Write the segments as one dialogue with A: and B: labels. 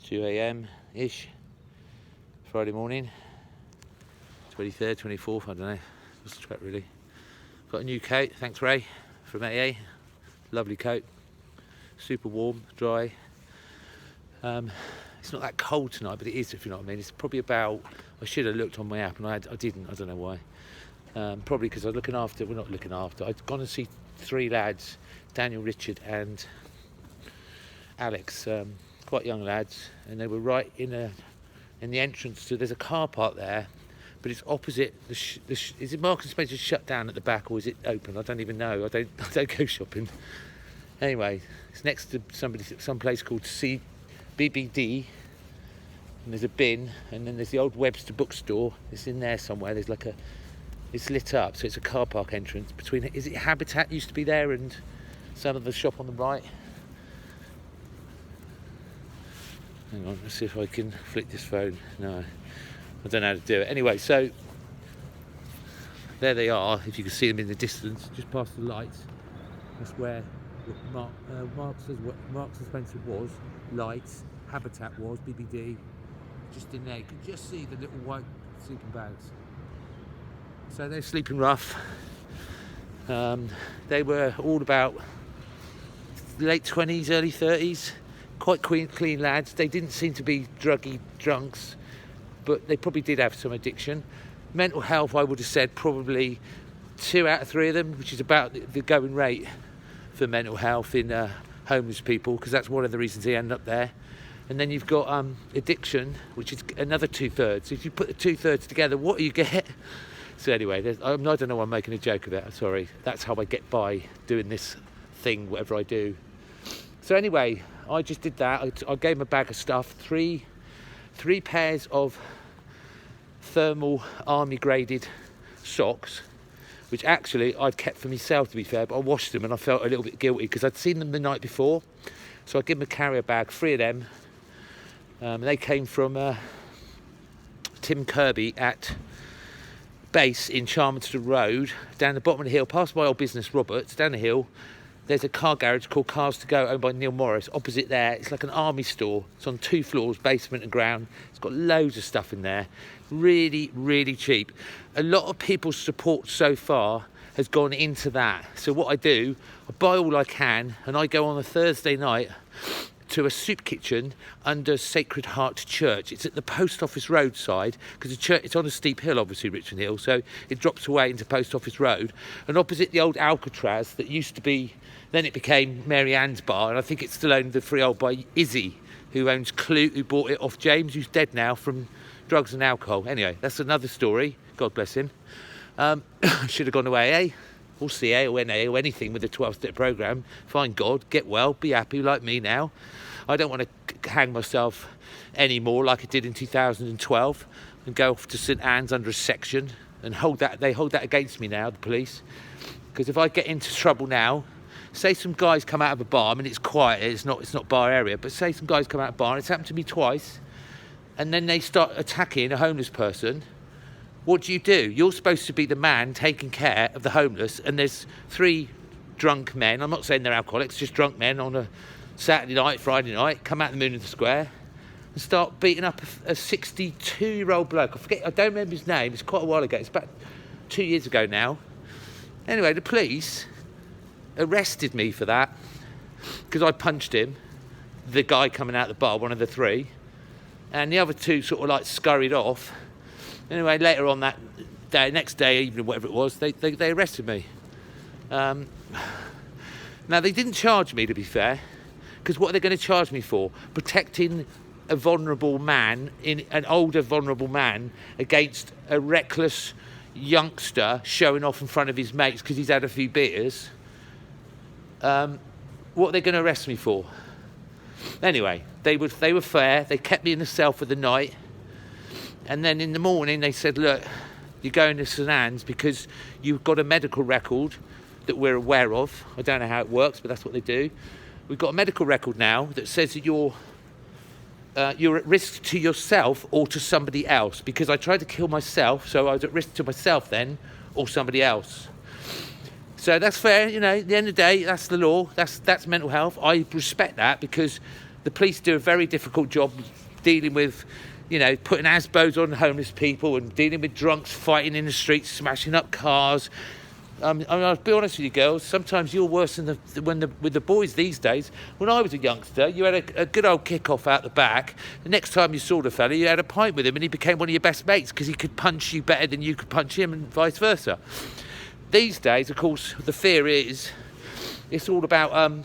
A: 2 a.m-ish, Friday morning, 23rd, 24th, I don't know, lost track really. Got a new coat, thanks Ray, from AA, lovely coat, super warm, dry. It's not that cold tonight, but it is, if you know what I mean. It's probably about, I should have looked on my app and I didn't, I don't know why. Probably because I was looking after, well not looking after, I'd gone to see 3 lads, Daniel, Richard and Alex, quite young lads, and they were right in the entrance to, there's a car park there, but it's opposite is it Marks and Spencer's shut down at the back or is it open? I don't even know. I don't go shopping. Anyway, it's next to some place called BBD, and there's a bin, and then there's the old Webster bookstore. It's in there somewhere. There's like it's lit up, so it's a car park entrance between. Is it Habitat used to be there and some of the shop on the right? Hang on, let's see if I can flick this phone. No, I don't know how to do it. Anyway, so there they are. If you can see them in the distance, just past the lights. That's where Marks and Spencer was. Lights, Habitat was, BBD. Just in there, you can just see the little white sleeping bags. So they're sleeping rough. They were all about late 20s, early 30s. Quite clean lads. They didn't seem to be druggy drunks, but they probably did have some addiction. Mental health, I would have said probably 2 out of 3 of them, which is about the going rate for mental health in homeless people, because that's one of the reasons they end up there. And then you've got addiction, which is another 2/3. So if you put the 2/3 together, what do you get? So anyway, I don't know why I'm making a joke of it. Sorry, that's how I get by doing this thing, whatever I do. So anyway, I just did that. I gave him a bag of stuff, three pairs of thermal army graded socks, which actually I'd kept for myself, to be fair, but I washed them and I felt a little bit guilty because I'd seen them the night before. So I gave him a carrier bag, 3 of them. They came from Tim Kirby at base in Charminster Road, down the bottom of the hill, past my old business Roberts, down the hill. There's a car garage called Cars to Go, owned by Neil Morris. Opposite there, it's like an army store. It's on 2 floors, basement and ground. It's got loads of stuff in there. Really, really cheap. A lot of people's support so far has gone into that. So what I do, I buy all I can, and I go on a Thursday night to a soup kitchen under Sacred Heart Church. It's at the Post Office roadside, because the church, it's on a steep hill, obviously, Richmond Hill, so it drops away into Post Office Road. And opposite the old Alcatraz that used to be, then it became Mary Ann's Bar, and I think it's still owned the freehold by Izzy, who owns Clute, who bought it off James, who's dead now from drugs and alcohol. Anyway, that's another story. God bless him. Should have gone to AA or CA or NA or anything with a 12-step programme. Find God, get well, be happy like me now. I don't want to hang myself anymore like I did in 2012 and go off to St Anne's under a section and they hold that against me now, the police. Because if I get into trouble now, say some guys come out of a bar, I mean it's quiet, it's not bar area, but say some guys come out of a bar, and it's happened to me twice, and then they start attacking a homeless person. What do? You're supposed to be the man taking care of the homeless, and there's 3 drunk men, I'm not saying they're alcoholics, just drunk men on a Saturday night, Friday night, come out the Moon of the Square and start beating up a 62-year-old bloke. I don't remember his name, it's quite a while ago, it's about 2 years ago now. Anyway, the police arrested me for that because I punched him, the guy coming out of the bar, one of the 3, and the other 2 sort of like scurried off. Anyway, later on that day, next day, evening, whatever it was, they arrested me. Now, they didn't charge me, to be fair, because what are they going to charge me for? Protecting a vulnerable man, an older vulnerable man, against a reckless youngster showing off in front of his mates because he's had a few beers. What are they going to arrest me for? Anyway, they were fair. They kept me in the cell for the night. And then in the morning they said, look, you're going to St Anne's because you've got a medical record that we're aware of. I don't know how it works, but that's what they do. We've got a medical record now that says that you're at risk to yourself or to somebody else, because I tried to kill myself, so I was at risk to myself then or somebody else. So that's fair, you know, at the end of the day, that's the law, that's mental health. I respect that because The police do a very difficult job dealing with, putting ASBOs on homeless people and dealing with drunks fighting in the streets, smashing up cars. I'll be honest with you, girls. Sometimes you're worse than with the boys these days. When I was a youngster, you had a good old kick-off out the back. The next time you saw the fella, you had a pint with him, and he became one of your best mates because he could punch you better than you could punch him, and vice versa. These days, of course, the fear is it's all about.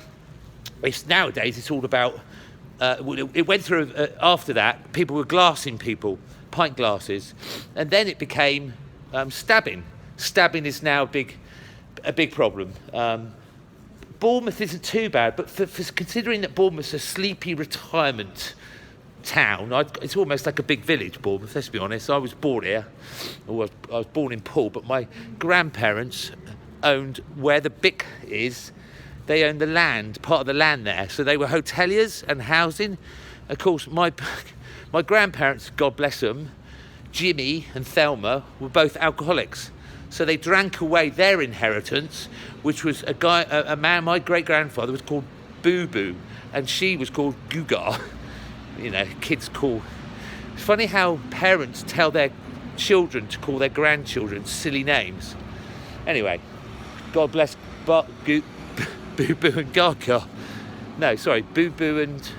A: Nowadays, it's all about. It went through after that. People were glassing people, pint glasses, and then it became stabbing. Stabbing is now a big problem. Bournemouth isn't too bad, but for considering that Bournemouth's a sleepy retirement town, it's almost like a big village, Bournemouth, let's be honest. I was born here, I was born in Poole, but my grandparents owned where the Bic is. They owned the land, part of the land there, so they were hoteliers and housing. Of course, my grandparents, God bless them, Jimmy and Thelma, were both alcoholics. So they drank away their inheritance, which was a man, my great-grandfather was called Boo Boo, and she was called Gugar. Kids call. It's funny how parents tell their children to call their grandchildren silly names. Anyway, God bless Boo Boo and Gaga. No, sorry, Boo Boo and...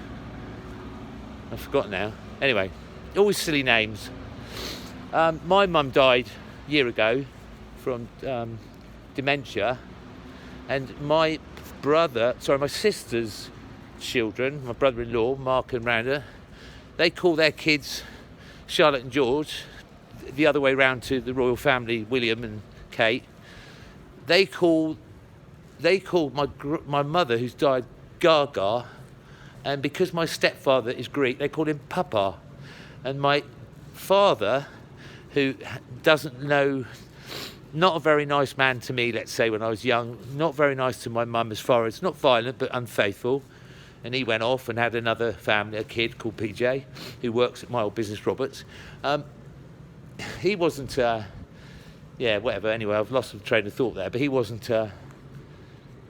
A: I forgot now. Anyway, always silly names. My mum died a year ago from dementia, and my sister's children, my brother-in-law, Mark and Randa, they call their kids Charlotte and George, the other way round to the royal family, William and Kate. They call my mother, who's died, Gaga, and because my stepfather is Greek, they call him Papa. And my father, who doesn't know, not a very nice man to me, let's say, when I was young, not very nice to my mum as far as, not violent, but unfaithful. And he went off and had another family, a kid called PJ, who works at my old business, Roberts. He wasn't, whatever, anyway, I've lost the train of thought there, but he wasn't,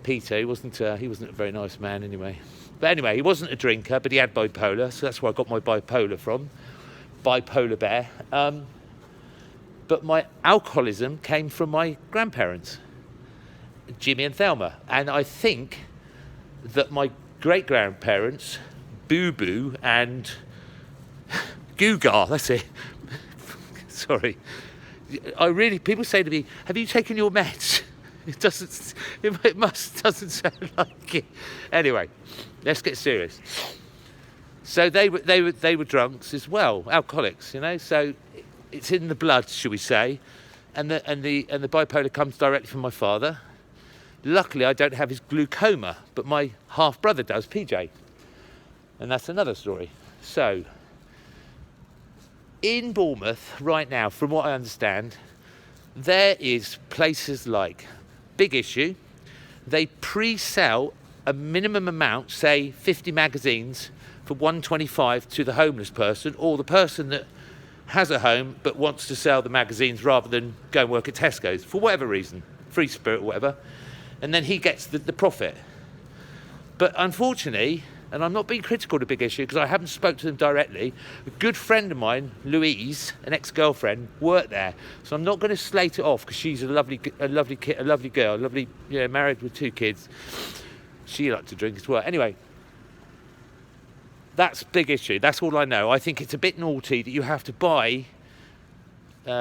A: Peter, he wasn't a very nice man anyway. But anyway, he wasn't a drinker, but he had bipolar, so that's where I got my bipolar from. Bipolar bear. But my alcoholism came from my grandparents, Jimmy and Thelma. And I think that my great-grandparents, Boo Boo and Gugar, that's it. Sorry. People say to me, have you taken your meds? It doesn't sound like it. Anyway, let's get serious. So they were drunks as well, alcoholics, so it's in the blood, shall we say, and the bipolar comes directly from my father. Luckily, I don't have his glaucoma, but my half brother does, PJ, and that's another story. So in Bournemouth right now, from what I understand, there is places like Big Issue. They pre-sell a minimum amount, say 50 magazines for $1.25 to the homeless person, or the person that has a home but wants to sell the magazines rather than go and work at Tesco's for whatever reason, free spirit or whatever, and then he gets the profit. But unfortunately, and I'm not being critical to Big Issue because I haven't spoke to them directly, a good friend of mine, Louise, an ex-girlfriend, worked there, so I'm not going to slate it off because she's a lovely girl, married with 2 kids. She liked to drink as well. Anyway, that's Big Issue. That's all I know. I think it's a bit naughty that you have to buy,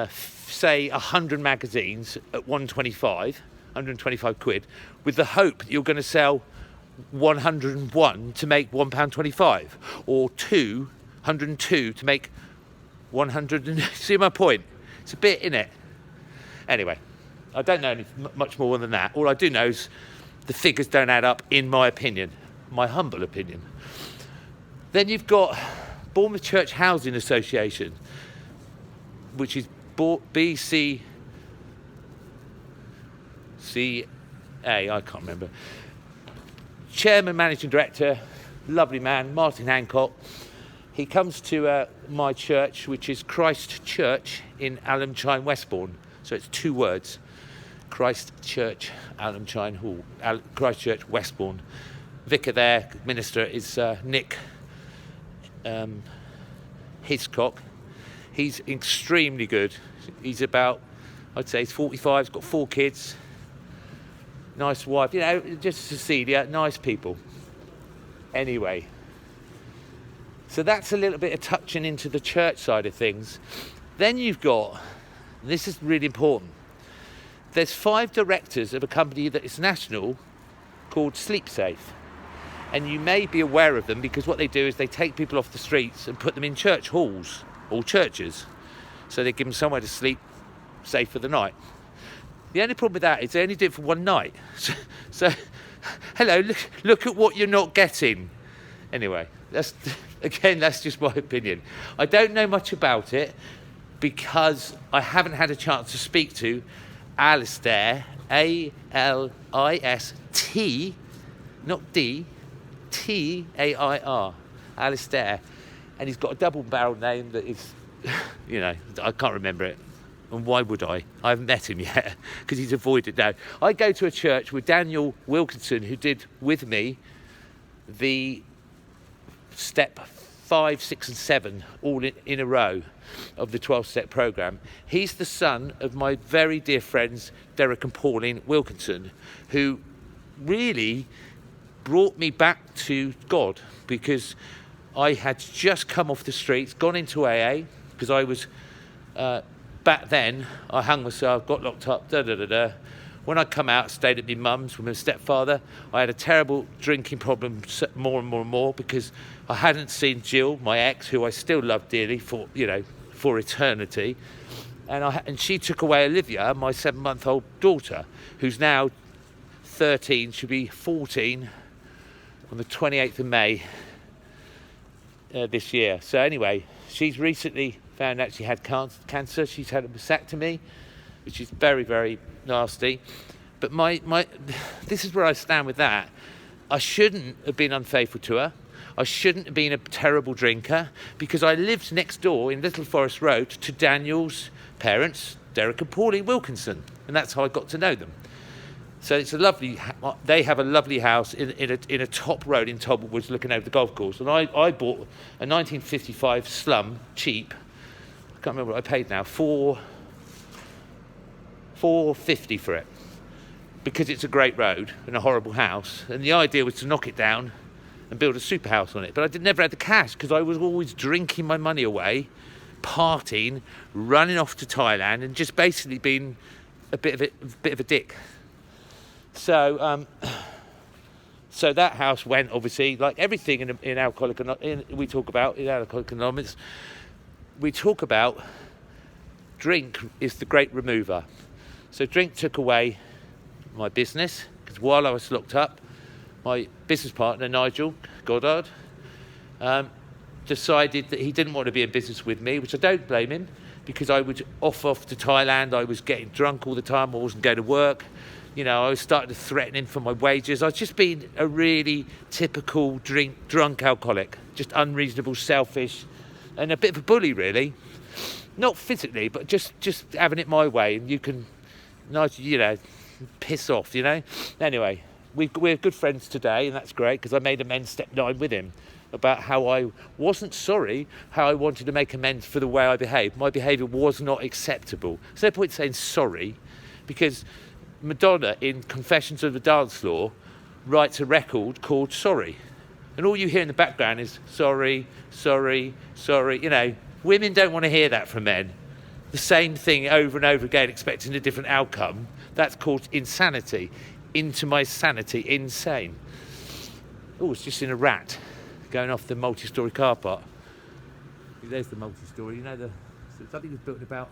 A: say, 100 magazines at 125 quid, with the hope that you're going to sell 101 to make £1.25, or 102 to make 100. See my point? It's a bit in it. Anyway, I don't know much more than that. All I do know is the figures don't add up, in my opinion, my humble opinion. Then you've got Bournemouth Church Housing Association, which is BCCA, I can't remember. Chairman, Managing Director, lovely man, Martin Hancock. He comes to my church, which is Christ Church in Allenchine, Westbourne. So it's 2 words. Christ Church, Allenchine Hall, Christ Church, Westbourne. Vicar there, minister, is Nick Hiscock. He's extremely good. He's about, I'd say he's 45, he's got 4 kids, nice wife, just Cecilia, nice people. Anyway, so that's a little bit of touching into the church side of things. Then you've got, and this is really important, there's 5 directors of a company that is national called Sleep Safe. And you may be aware of them because what they do is they take people off the streets and put them in church halls or churches. So they give them somewhere to sleep safe for the night. The only problem with that is they only do it for one night. So hello, look at what you're not getting. Anyway, that's just my opinion. I don't know much about it because I haven't had a chance to speak to Alistair, A-L-I-S-T, not D, T-A-I-R, Alistair, and he's got a double-barrel name that is, I can't remember it, and why would I? I haven't met him yet, because he's avoided now. I go to a church with Daniel Wilkinson, who did with me the step 5, 6 and 7, all in a row of the 12-step programme. He's the son of my very dear friends, Derek and Pauline Wilkinson, who really brought me back to God, because I had just come off the streets, gone into AA, because I was, back then, I hung myself, got locked up, When I come out, stayed at my mum's with my stepfather. I had a terrible drinking problem more and more because I hadn't seen Jill, my ex, who I still love dearly for eternity. And she took away Olivia, my 7-month-old daughter, who's now 13, she'll be 14 on the 28th of May this year. So anyway, she's recently found out she had cancer. She's had a mastectomy, which is very, very nasty. But this is where I stand with that. I shouldn't have been unfaithful to her. I shouldn't have been a terrible drinker, because I lived next door in Little Forest Road to Daniel's parents, Derek and Pauline Wilkinson, and that's how I got to know them. So it's they have a lovely house in a top road in Talbot Woods looking over the golf course. And I bought a 1955 slum, cheap. I can't remember what I paid now, $4.50 for it, because it's a great road and a horrible house. And the idea was to knock it down and build a super house on it. But I never had the cash, because I was always drinking my money away, partying, running off to Thailand, and just basically being a bit of a dick. So that house went, obviously, like everything in Alcoholics Anonymous, we talk about drink is the great remover. So drink took away my business, because while I was locked up, my business partner, Nigel Goddard, decided that he didn't want to be in business with me, which I don't blame him, because I would off to Thailand. I was getting drunk all the time. I wasn't going to work. I was starting to threaten him for my wages. I was just being a really typical drunk alcoholic, just unreasonable, selfish, and a bit of a bully, really. Not physically, but just having it my way, and you can, piss off, Anyway, we're good friends today, and that's great, because I made amends step 9 with him about how I wasn't sorry, how I wanted to make amends for the way I behaved. My behaviour was not acceptable. There's no point saying sorry, because Madonna in Confessions of the Dance Floor writes a record called Sorry, and all you hear in the background is sorry, sorry, sorry. Women don't want to hear that from men, the same thing over and over again, expecting a different outcome. That's called insanity. Into my sanity, insane. Oh, it's just in a rat going off the multi-storey car park. There's the multi-storey. Something was built in about,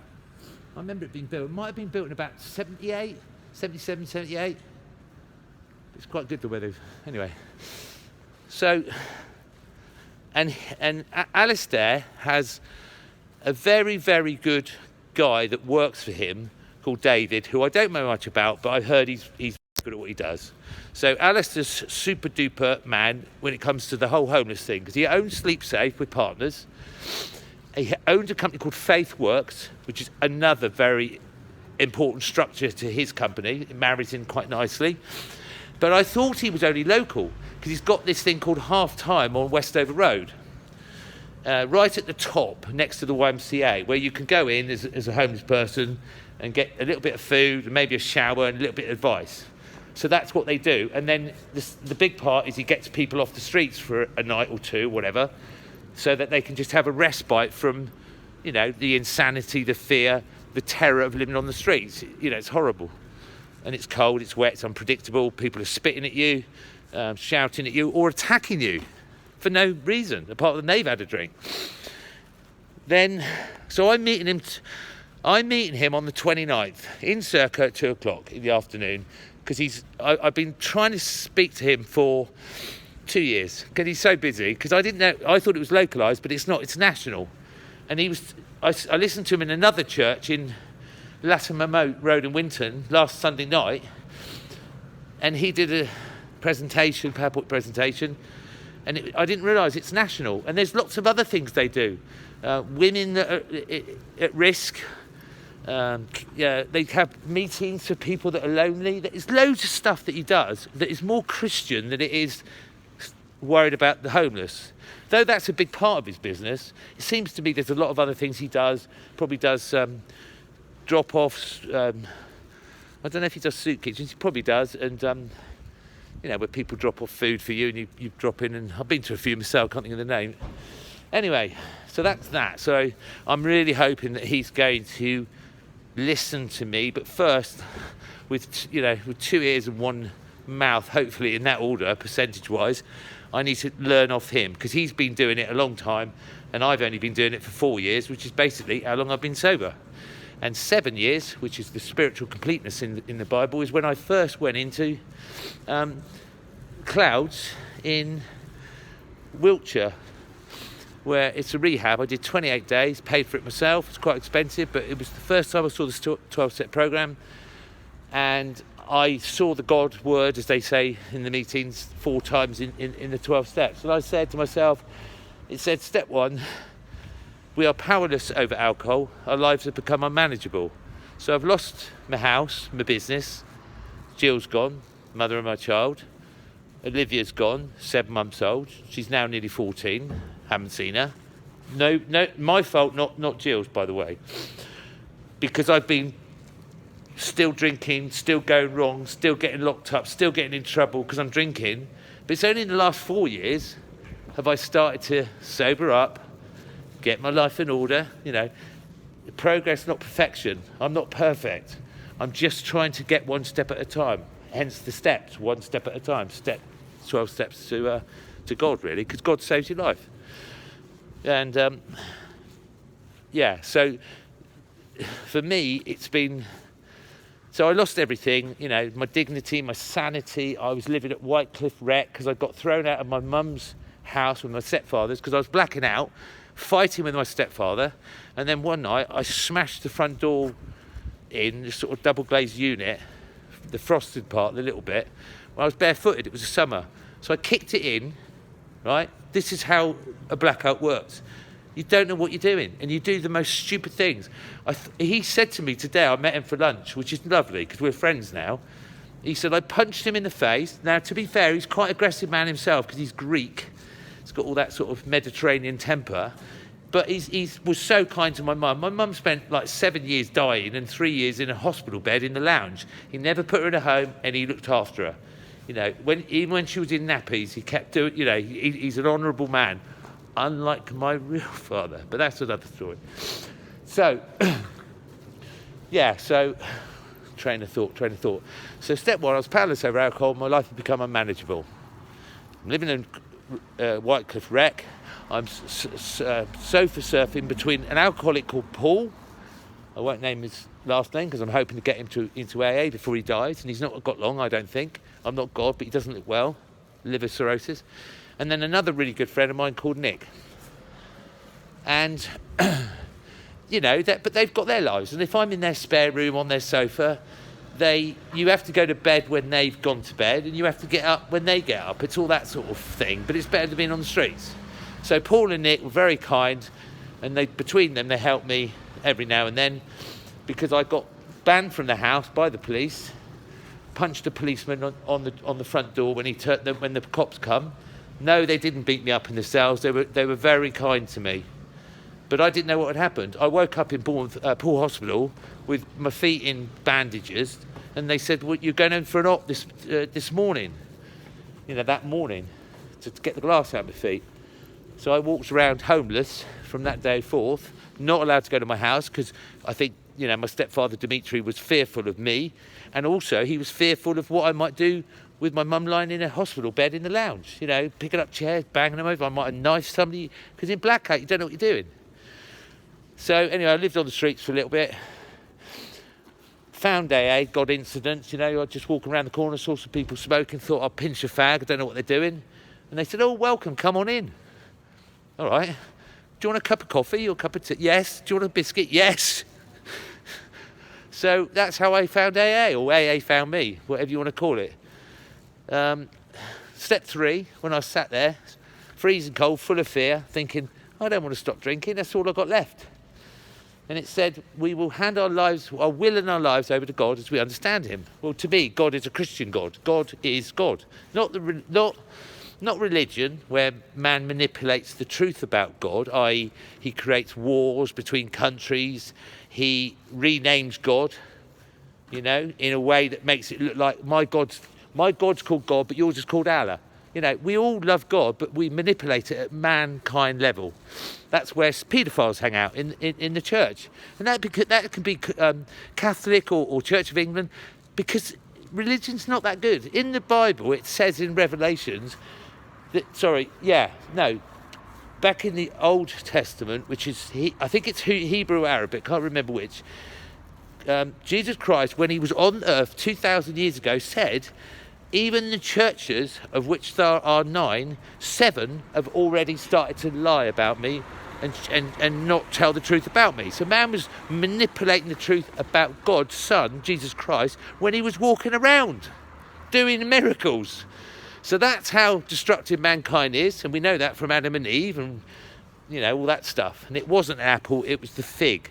A: I remember it being built, it might have been built in about 77, 78. It's quite good the weather. Anyway, so, and Alistair has a very, very good guy that works for him called David, who I don't know much about, but I've heard he's good at what he does. So Alistair's super duper man when it comes to the whole homeless thing, because he owns Sleep Safe with partners. He owns a company called Faith Works, which is another very important structure to his company. It marries in quite nicely. But I thought he was only local, because he's got this thing called Half Time on Westover Road. right at the top next to the YMCA, where you can go in as a homeless person and get a little bit of food and maybe a shower and a little bit of advice. So that's what they do. And then the big part is he gets people off the streets for a night or two, whatever, so that they can just have a respite from, the insanity, the fear, the terror of living on the streets. It's horrible. And it's cold, it's wet, it's unpredictable. People are spitting at you, shouting at you, or attacking you for no reason, apart from they've had a drink. So I'm meeting him on the 29th, in circa at 2 o'clock in the afternoon, because I've been trying to speak to him for 2 years, because he's so busy, because I didn't know, I thought it was localised, but it's not, it's national. And I listened to him in another church in Latimer Road in Winton last Sunday night, and he did a PowerPoint presentation, and I didn't realise it's national. And there's lots of other things they do. Women that are at risk, they have meetings for people that are lonely. There's loads of stuff that he does that is more Christian than it is worried about the homeless. Though that's a big part of his business, it seems to me there's a lot of other things he does. Probably does drop-offs. I don't know if he does soup kitchens. He probably does. And, where people drop off food for you and you drop in. And I've been to a few myself, can't think of the name. Anyway, so that's that. So I'm really hoping that he's going to listen to me. But first, with 2 ears and 1 mouth, hopefully in that order, percentage-wise, I need to learn off him, because he's been doing it a long time and I've only been doing it for 4 years, which is basically how long I've been sober. And 7 years, which is the spiritual completeness in the Bible, is when I first went into Clouds in Wiltshire, where it's a rehab. I did 28 days, paid for it myself. It's quite expensive, but it was the first time I saw the 12-step program, and I saw the God word, as they say in the meetings, 4 times in the 12 steps. And I said to myself, it said, step 1, we are powerless over alcohol. Our lives have become unmanageable. So I've lost my house, my business. Jill's gone, mother of my child. Olivia's gone, 7 months old. She's now nearly 14. Haven't seen her. No, my fault, not Jill's, by the way. Because I've been still drinking, still going wrong, still getting locked up, still getting in trouble because I'm drinking. But it's only in the last 4 years have I started to sober up, get my life in order. Progress, not perfection. I'm not perfect. I'm just trying to get 1 step at a time. Hence the steps, 1 step at a time. 12 steps to God, really, because God saves your life. And so for me, it's been. So I lost everything, my dignity, my sanity. I was living at Whitecliff Rec because I got thrown out of my mum's house with my stepfather's because I was blacking out, fighting with my stepfather. And then one night I smashed the front door in, this sort of double glazed unit, the frosted part, the little bit. When I was barefooted, it was summer. So I kicked it in, right? This is how a blackout works. You don't know what you're doing, and you do the most stupid things. He said to me today, I met him for lunch, which is lovely, because we're friends now. He said, I punched him in the face. Now, to be fair, he's quite an aggressive man himself, because he's Greek. He's got all that sort of Mediterranean temper. But he was so kind to my mum. My mum spent like 7 years dying and 3 years in a hospital bed in the lounge. He never put her in a home, and he looked after her. Even when she was in nappies, he kept doing, he's an honourable man. Unlike my real father, but that's another story. So, train of thought. So step 1, I was powerless over alcohol, my life had become unmanageable. I'm living in Whitecliff Rec. I'm sofa surfing between an alcoholic called Paul. I won't name his last name because I'm hoping to get him into AA before he dies, and he's not got long, I don't think. I'm not God, but he doesn't look well. Liver cirrhosis. And then another really good friend of mine called Nick. And, but they've got their lives. And if I'm in their spare room on their sofa, you have to go to bed when they've gone to bed, and you have to get up when they get up. It's all that sort of thing. But it's better than being on the streets. So Paul and Nick were very kind, and between them, they helped me every now and then, because I got banned from the house by the police, punched a policeman on the front door when the cops come. No, they didn't beat me up in the cells. They were very kind to me. But I didn't know what had happened. I woke up in Bournemouth Hospital with my feet in bandages, and they said, well, you're going in for an op this morning, that morning, to get the glass out of my feet. So I walked around homeless from that day forth, not allowed to go to my house, because I think, my stepfather Dimitri was fearful of me, and also he was fearful of what I might do with my mum lying in a hospital bed in the lounge, picking up chairs, banging them over. I might have knifed somebody, because in blackout, you don't know what you're doing. So anyway, I lived on the streets for a little bit. Found AA, God incidents, I was just walking around the corner, saw some people smoking, thought I'd pinch a fag, I don't know what they're doing. And they said, oh, welcome, come on in. All right. Do you want a cup of coffee or a cup of tea? Yes. Do you want a biscuit? Yes. So that's how I found AA, or AA found me, whatever you want to call it. Step 3, when I sat there, freezing cold, full of fear, thinking, I don't want to stop drinking, that's all I've got left. And it said, we will hand our will and our lives over to God as we understand him. Well, to me, God is a Christian God. God is God. Not religion, where man manipulates the truth about God, i.e. he creates wars between countries, he renames God, in a way that makes it look like my God's called God, but yours is called Allah. We all love God, but we manipulate it at mankind level. That's where paedophiles hang out in the church. And that can be Catholic or Church of England, because religion's not that good. In the Bible, it says in Revelations back in the Old Testament, which is, I think it's Hebrew or Arabic, can't remember which, Jesus Christ, when he was on earth 2,000 years ago, said, even the churches, of which there are 9, 7 have already started to lie about me and not tell the truth about me. So man was manipulating the truth about God's Son, Jesus Christ, when he was walking around doing miracles. So that's how destructive mankind is, and we know that from Adam and Eve and, all that stuff. And it wasn't an apple, it was the fig.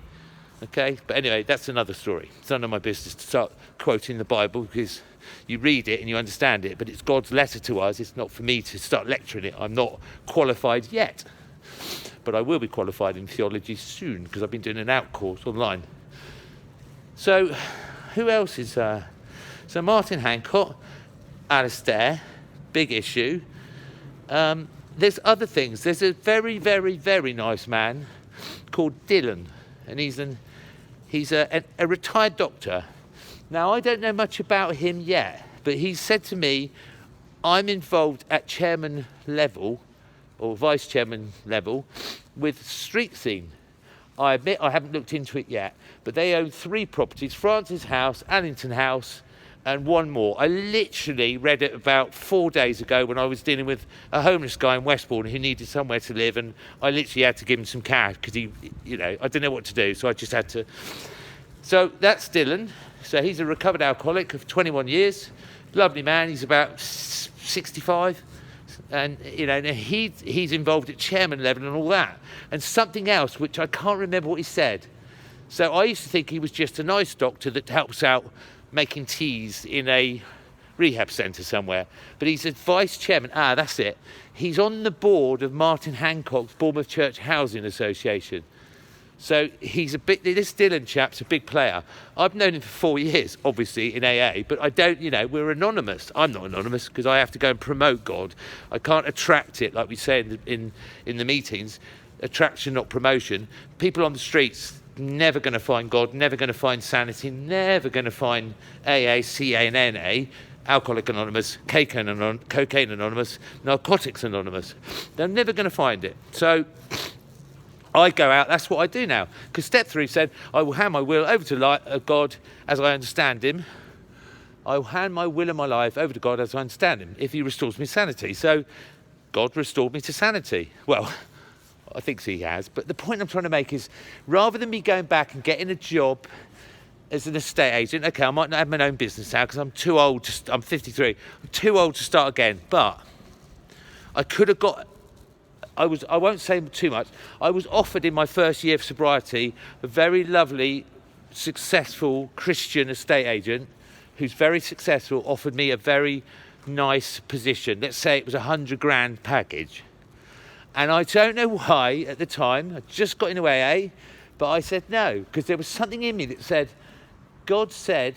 A: Okay? But anyway, that's another story. It's none of my business to start quoting the Bible, because you read it and you understand it, but it's God's letter to us. It's not for me to start lecturing it. I'm not qualified yet, but I will be qualified in theology soon, because I've been doing an out course online. So who else is so Martin Hancock, Alistair, big issue. There's other things. There's a very, very, very nice man called Dylan, and he's a retired doctor. Now, I don't know much about him yet, but he said to me, I'm involved at chairman level, or vice chairman level, with Street Scene. I admit I haven't looked into it yet, but they own 3 properties, Francis House, Allington House, and one more. I literally read it about 4 days ago when I was dealing with a homeless guy in Westbourne who needed somewhere to live, and I literally had to give him some cash because he, I didn't know what to do, so I just had to. So that's Dylan. So he's a recovered alcoholic of 21 years. Lovely man. He's about 65. And, he's involved at chairman level and all that. And something else, which I can't remember what he said. So I used to think he was just a nice doctor that helps out making teas in a rehab centre somewhere. But he's a vice chairman. That's it. He's on the board of Martin Hancock's Bournemouth Church Housing Association. So this Dylan chap's a big player. I've known him for 4 years, obviously, in AA, but I don't, we're anonymous. I'm not anonymous because I have to go and promote God. I can't attract it, like we say in the meetings. Attraction, not promotion. People on the streets, never going to find God, never going to find sanity, never going to find AA, CA and NA, Alcoholic Anonymous, Cocaine Anonymous, Narcotics Anonymous. They're never going to find it. So I go out, that's what I do now. Because step 3 said, I will hand my will over to God as I understand him. I will hand my will and my life over to God as I understand him, if he restores me sanity. So God restored me to sanity. Well, I think he has. But the point I'm trying to make is, rather than me going back and getting a job as an estate agent, okay, I might not have my own business now because I'm too old. I'm 53. I'm too old to start again. But I could have got... I won't say too much. I was offered in my first year of sobriety a very lovely, successful Christian estate agent who's very successful, offered me a very nice position. Let's say it was $100,000 package. And I don't know why at the time, I just got into AA, but I said no, because there was something in me that said, God said,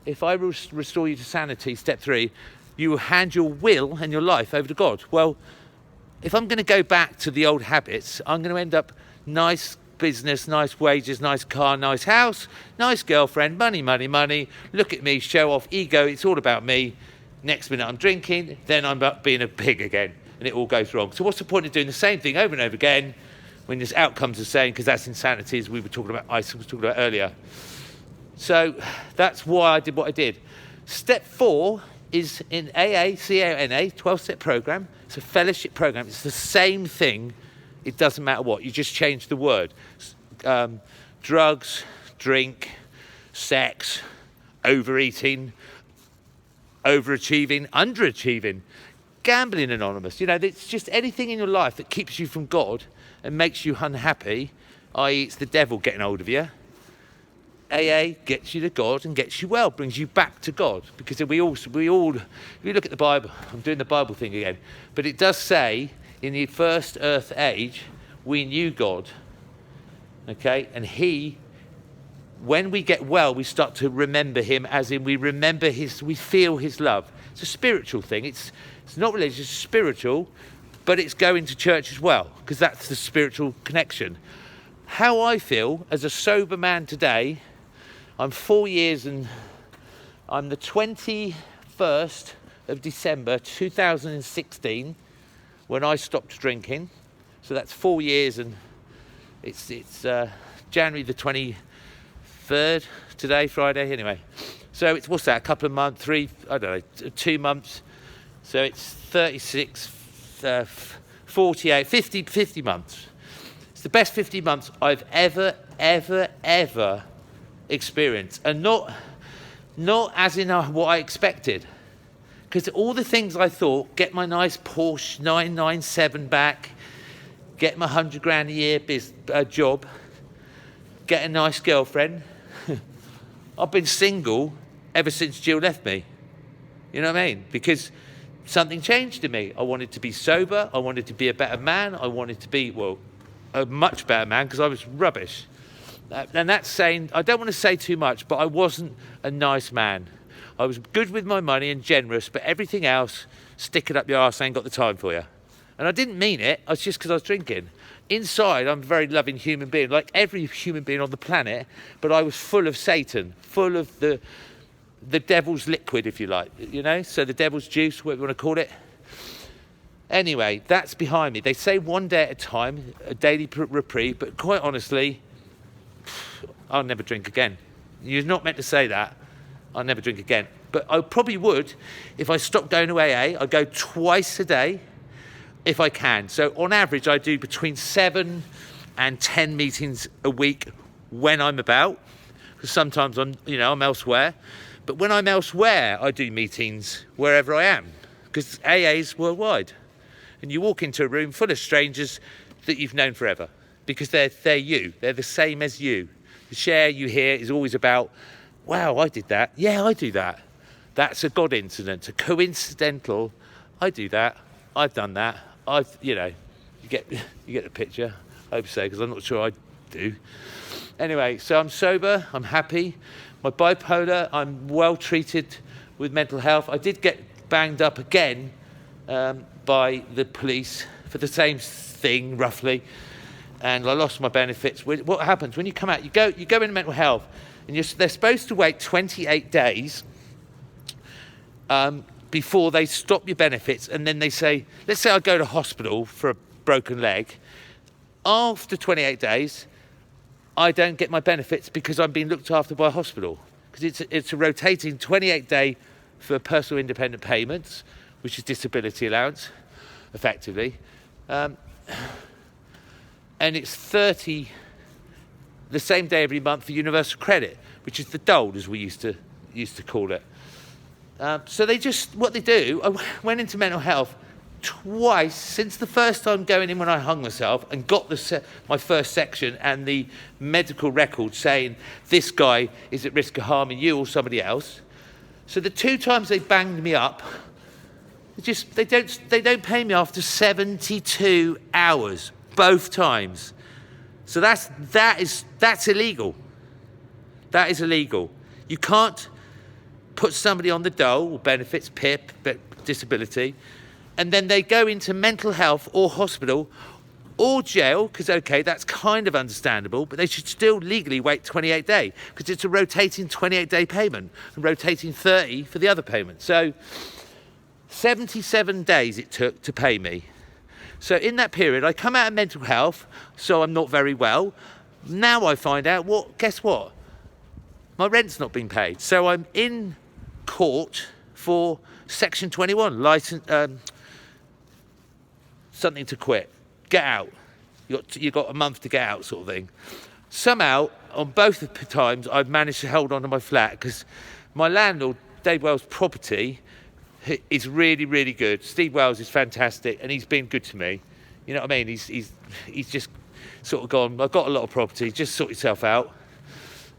A: if I restore you to sanity, step 3, you will hand your will and your life over to God. Well, if I'm going to go back to the old habits, I'm going to end up nice business, nice wages, nice car, nice house, nice girlfriend, money, money, money. Look at me, show off, ego, it's all about me. Next minute I'm drinking, then I'm up being a pig again, and it all goes wrong. So what's the point of doing the same thing over and over again when there's outcomes the same, because that's insanity, as we were talking about, I was talking about earlier. So that's why I did what I did. Step 4 is in AA, CANA, 12-step program. It's a fellowship program. It's the same thing. It doesn't matter what. You just change the word. Drugs, drink, sex, overeating, overachieving, underachieving, gambling anonymous. It's just anything in your life that keeps you from God and makes you unhappy, i.e. it's the devil getting hold of you. AA gets you to God and gets you well, brings you back to God. Because we all, if you look at the Bible, I'm doing the Bible thing again, but it does say in the first earth age, we knew God, okay? And when we get well, we start to remember him, as in we feel his love. It's a spiritual thing. It's not religious, it's spiritual, but it's going to church as well, because that's the spiritual connection. How I feel as a sober man today, I'm 4 years and I'm the 21st of December 2016 when I stopped drinking. So that's 4 years, and it's January the 23rd today, Friday, anyway. So it's, what's that, a couple of months, 2 months. So it's 36, 48, 50 months. It's the best 50 months I've ever experienced, and not as in what I expected, because all the things I thought, get my nice Porsche 997 back, get my $100,000 a year job, get a nice girlfriend. I've been single ever since Jill left me. You know what I mean? Because something changed in me. I wanted to be sober. I wanted to be a better man. I wanted to be, a much better man, because I was rubbish. And that's saying, I don't want to say too much, but I wasn't a nice man. I was good with my money and generous, but everything else, stick it up your arse, I ain't got the time for you. And I didn't mean it, it's just because I was drinking. Inside, I'm a very loving human being, like every human being on the planet, but I was full of Satan, full of the devil's liquid, if you like, so the devil's juice, whatever you want to call it. Anyway, that's behind me. They say one day at a time, a daily reprieve, but quite honestly, I'll never drink again. You're not meant to say that. I'll never drink again. But I probably would if I stopped going to AA. I go twice a day if I can. So on average, I do between 7 and 10 meetings a week when I'm about, because sometimes I'm elsewhere. But when I'm elsewhere, I do meetings wherever I am, because AA is worldwide. And you walk into a room full of strangers that you've known forever, because they're you. They're the same as you. The share you hear is always about, wow, I did that. Yeah, I do that. That's a God incident, a coincidental. I do that. I've done that. You get the picture. I hope so, because I'm not sure I do. Anyway, so I'm sober. I'm happy. My bipolar, I'm well treated with mental health. I did get banged up again by the police for the same thing, roughly. And I lost my benefits. What happens when you come out? You go into mental health, and they're supposed to wait 28 days before they stop your benefits, and then they say, let's say I go to hospital for a broken leg. After 28 days, I don't get my benefits because I'm being looked after by a hospital, because it's a rotating 28-day for personal independent payments, which is disability allowance, effectively. And it's 30 the same day every month for universal credit, which is the dole, as we used to call it. So what they do, I went into mental health twice since the first time going in when I hung myself and got my first section and the medical record saying this guy is at risk of harming you or somebody else. So the 2 times they banged me up, They don't pay me after 72 hours, both times. So that's illegal. That is illegal. You can't put somebody on the dole, or benefits, PIP, disability, and then they go into mental health or hospital or jail, because, okay, that's kind of understandable, but they should still legally wait 28 days, because it's a rotating 28-day payment and rotating 30 for the other payment. So 77 days it took to pay me. So in that period, I come out of mental health, so I'm not very well. Now I find out, guess what? My rent's not been paid. So I'm in court for Section 21, something to quit. Get out. You got a month to get out, sort of thing. Somehow, on both times, I've managed to hold on to my flat, because my landlord, Dave Wells Property, is really, really good. Steve Wells is fantastic, and he's been good to me. You know what I mean? He's just sort of gone, I've got a lot of property, just sort yourself out.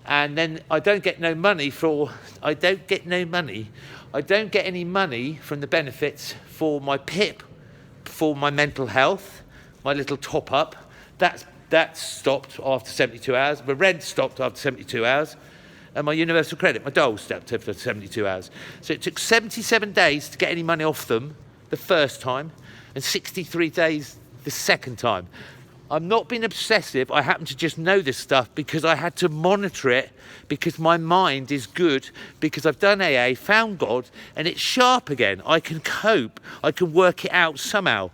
A: And then I don't get any money from the benefits for my PIP, for my mental health, my little top up. That stopped after 72 hours. My rent stopped after 72 hours. And my universal credit, my dole, stopped after 72 hours. So it took 77 days to get any money off them the first time, and 63 days the second time. I'm not being obsessive. I happen to just know this stuff because I had to monitor it, because my mind is good, because I've done AA, found God, and it's sharp again. I can cope. I can work it out somehow.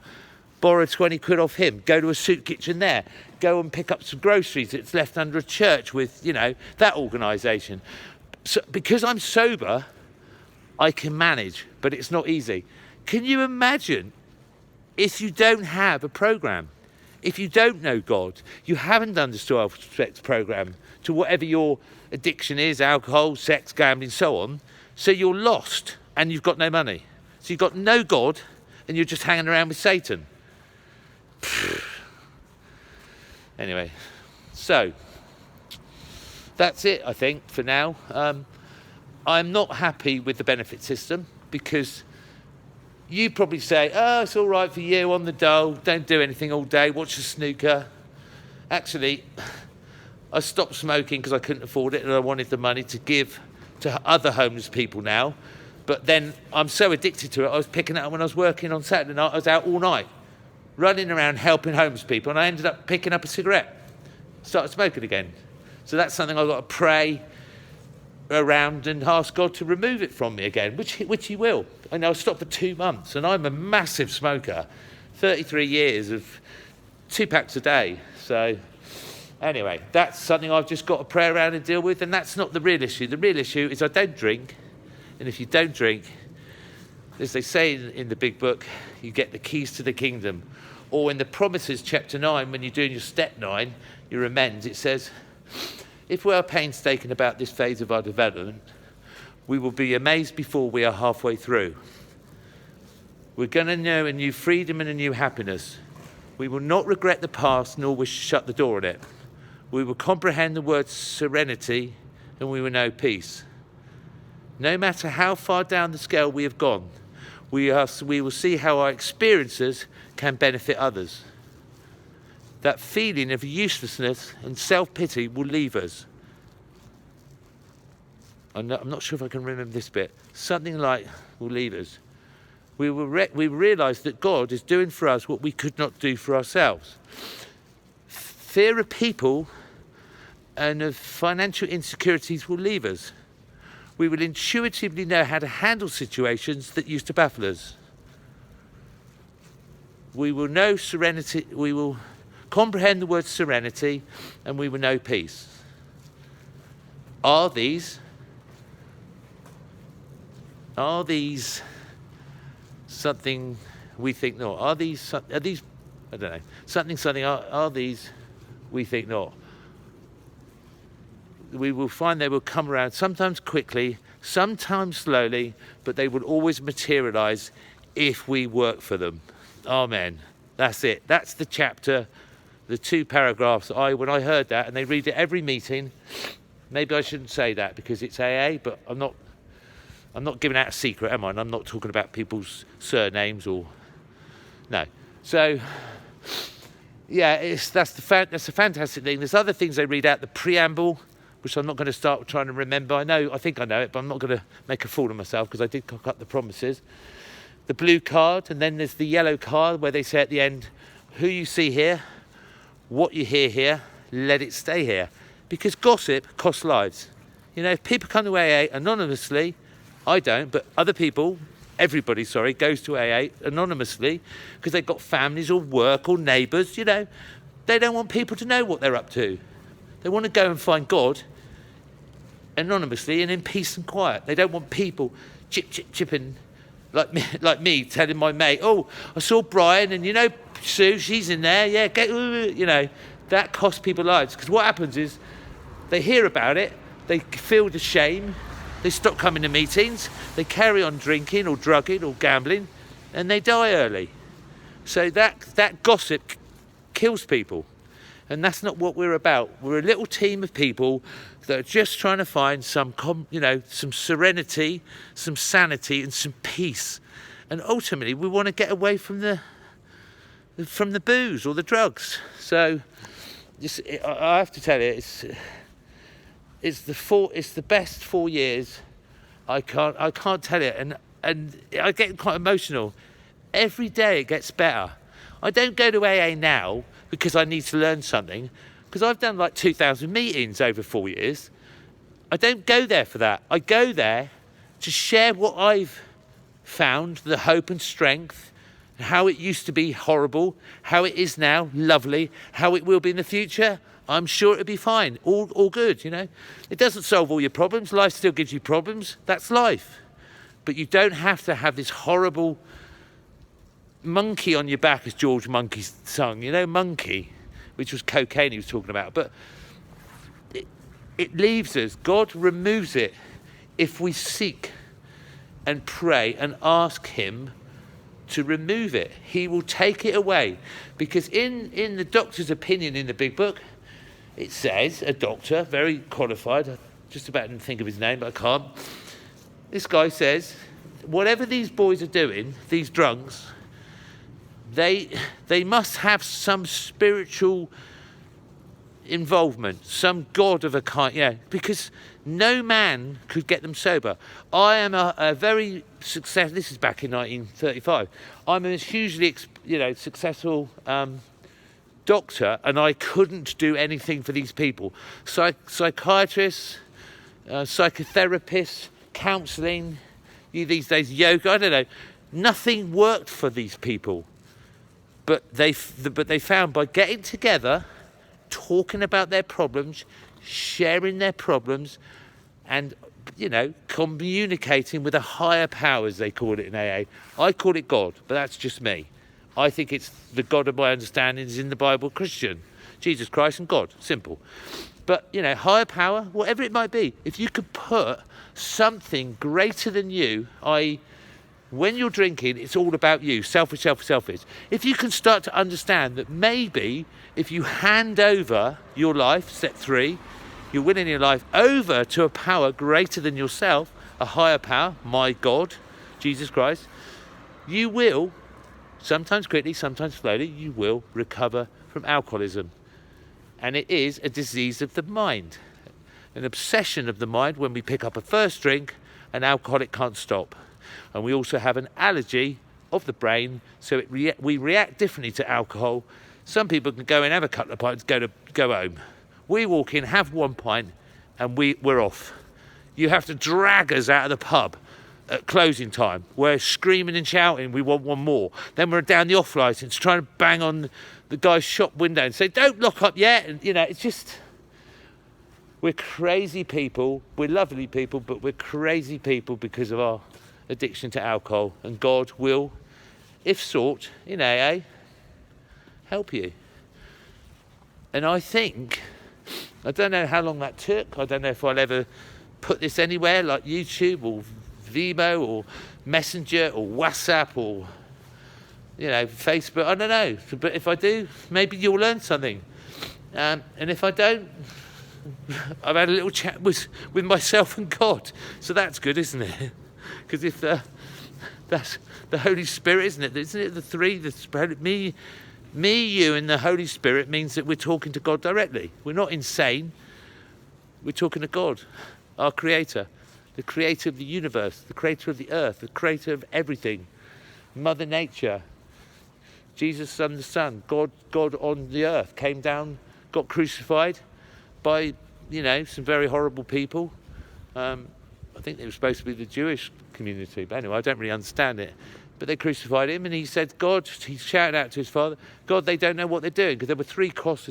A: Borrow 20 quid off him, go to a soup kitchen there, go and pick up some groceries that's left under a church with, that organisation. So because I'm sober, I can manage, but it's not easy. Can you imagine if you don't have a programme? If you don't know God, you haven't done the 12 steps programme to whatever your addiction is, alcohol, sex, gambling, so on. So you're lost and you've got no money. So you've got no God and you're just hanging around with Satan. Anyway, so that's it, I think, for now. I'm not happy with the benefit system, because you probably say, oh, it's all right for you on the dole, don't do anything all day, watch the snooker. Actually, I stopped smoking because I couldn't afford it and I wanted the money to give to other homeless people now. But then I'm so addicted to it, I was picking it up when I was working on Saturday night. I was out all night, running around helping homeless people, and I ended up picking up a cigarette, started smoking again. So that's something I've got to pray around and ask God to remove it from me again, which he will. I know I stopped for 2 months, and I'm a massive smoker, 33 years of 2 packs a day. So anyway, that's something I've just got to pray around and deal with, and that's not the real issue. The real issue is I don't drink, and if you don't drink, as they say in the big book, you get the keys to the kingdom. Or in the Promises, chapter 9, when you're doing your step 9, your amends, it says, if we are painstaking about this phase of our development, we will be amazed before we are halfway through. We're going to know a new freedom and a new happiness. We will not regret the past, nor wish to shut the door on it. We will comprehend the word serenity, and we will know peace. No matter how far down the scale we have gone, we will see how our experiences can benefit others. That feeling of uselessness and self-pity will leave us. I'm not sure if I can remember this bit. Something like will leave us. We will realise that God is doing for us what we could not do for ourselves. Fear of people and of financial insecurities will leave us. We will intuitively know how to handle situations that used to baffle us. We will know serenity, we will comprehend the word serenity, and we will know peace. Are these something we think not? Are these, I don't know, are these we think not? We will find they will come around, sometimes quickly, sometimes slowly, but they will always materialise if we work for them. Amen. That's it. That's the chapter, the 2 paragraphs. When I heard that, and they read it every meeting, maybe I shouldn't say that because it's AA, but I'm not giving out a secret, am I? And I'm not talking about people's surnames or... No. So, yeah, that's a fantastic thing. There's other things they read out, the preamble, which I'm not going to start trying to remember. I think I know it, but I'm not going to make a fool of myself because I did cock up the promises. The blue card, and then there's the yellow card where they say at the end, who you see here, what you hear here, let it stay here. Because gossip costs lives. You know, if people come to AA anonymously, I don't, but other people, everybody, goes to AA anonymously because they've got families or work or neighbours, you know. They don't want people to know what they're up to. They want to go and find God anonymously and in peace and quiet. They don't want people chipping like me telling my mate, oh, I saw Brian and, you know, Sue, she's in there, yeah, you know. That costs people lives because what happens is they hear about it, they feel the shame, they stop coming to meetings, they carry on drinking or drugging or gambling, and they die early. So that gossip kills people, and that's not what we're about. We're a little team of people that are just trying to find some serenity, some sanity, and some peace. And ultimately, we want to get away from the booze or the drugs. So, I have to tell you, it's the best 4 years. I can't tell you, and I get quite emotional. Every day it gets better. I don't go to AA now because I need to learn something, because I've done like 2,000 meetings over 4 years. I don't go there for that. I go there to share what I've found, the hope and strength, how it used to be horrible, how it is now lovely, how it will be in the future. I'm sure it'll be fine, all good, you know. It doesn't solve all your problems. Life still gives you problems. That's life. But you don't have to have this horrible monkey on your back, as George Monkey sung, you know, monkey, which was cocaine he was talking about. But it leaves us. God removes it if we seek and pray and ask him to remove it. He will take it away. Because in the doctor's opinion in the big book, it says, a doctor, very qualified, I just about didn't think of his name, but I can't. This guy says, whatever these boys are doing, these drunks, they must have some spiritual involvement, some God of a kind, yeah, because no man could get them sober. I am a very successful, this is back in 1935, I'm a hugely, successful doctor, and I couldn't do anything for these people. Psychiatrists, psychotherapists, counselling, these days yoga, I don't know, nothing worked for these people. But they found by getting together, talking about their problems, sharing their problems, and, communicating with a higher power, as they call it in AA. I call it God, but that's just me. I think it's the God of my understanding is in the Bible, Christian, Jesus Christ and God, simple. But, higher power, whatever it might be, if you could put something greater than you, i.e., when you're drinking, it's all about you, selfish. If you can start to understand that maybe if you hand over your life, step 3, you're winning your life over to a power greater than yourself, a higher power, my God, Jesus Christ, you will, sometimes quickly, sometimes slowly, you will recover from alcoholism. And it is a disease of the mind, an obsession of the mind. When we pick up a first drink, an alcoholic can't stop. And we also have an allergy of the brain, so we react differently to alcohol. Some people can go and have a couple of pints, go home. We walk in, have 1 pint, and we're off. You have to drag us out of the pub at closing time. We're screaming and shouting, we want one more. Then we're down the off licence, trying to bang on the guy's shop window and say, don't lock up yet. And, it's just... We're crazy people. We're lovely people, but we're crazy people because of our addiction to alcohol, and God will, if sought in AA, help you. And I don't know how long that took. I don't know if I'll ever put this anywhere like YouTube or Vimeo or Messenger or WhatsApp or Facebook. I don't know, but if I do, maybe you'll learn something. And if I don't, I've had a little chat with myself and God, so that's good, isn't it? Because if that's the Holy Spirit, isn't it? Isn't it the three? The Spirit, me, you, and the Holy Spirit means that we're talking to God directly. We're not insane. We're talking to God, our Creator, the Creator of the universe, the Creator of the earth, the Creator of everything, Mother Nature, Jesus, Son, the Son, God on the earth, came down, got crucified by, some very horrible people. I think it was supposed to be the Jewish community, but anyway, I don't really understand it. But they crucified him, and he said, he shouted out to his Father, God, they don't know what they're doing, because there were 3 crosses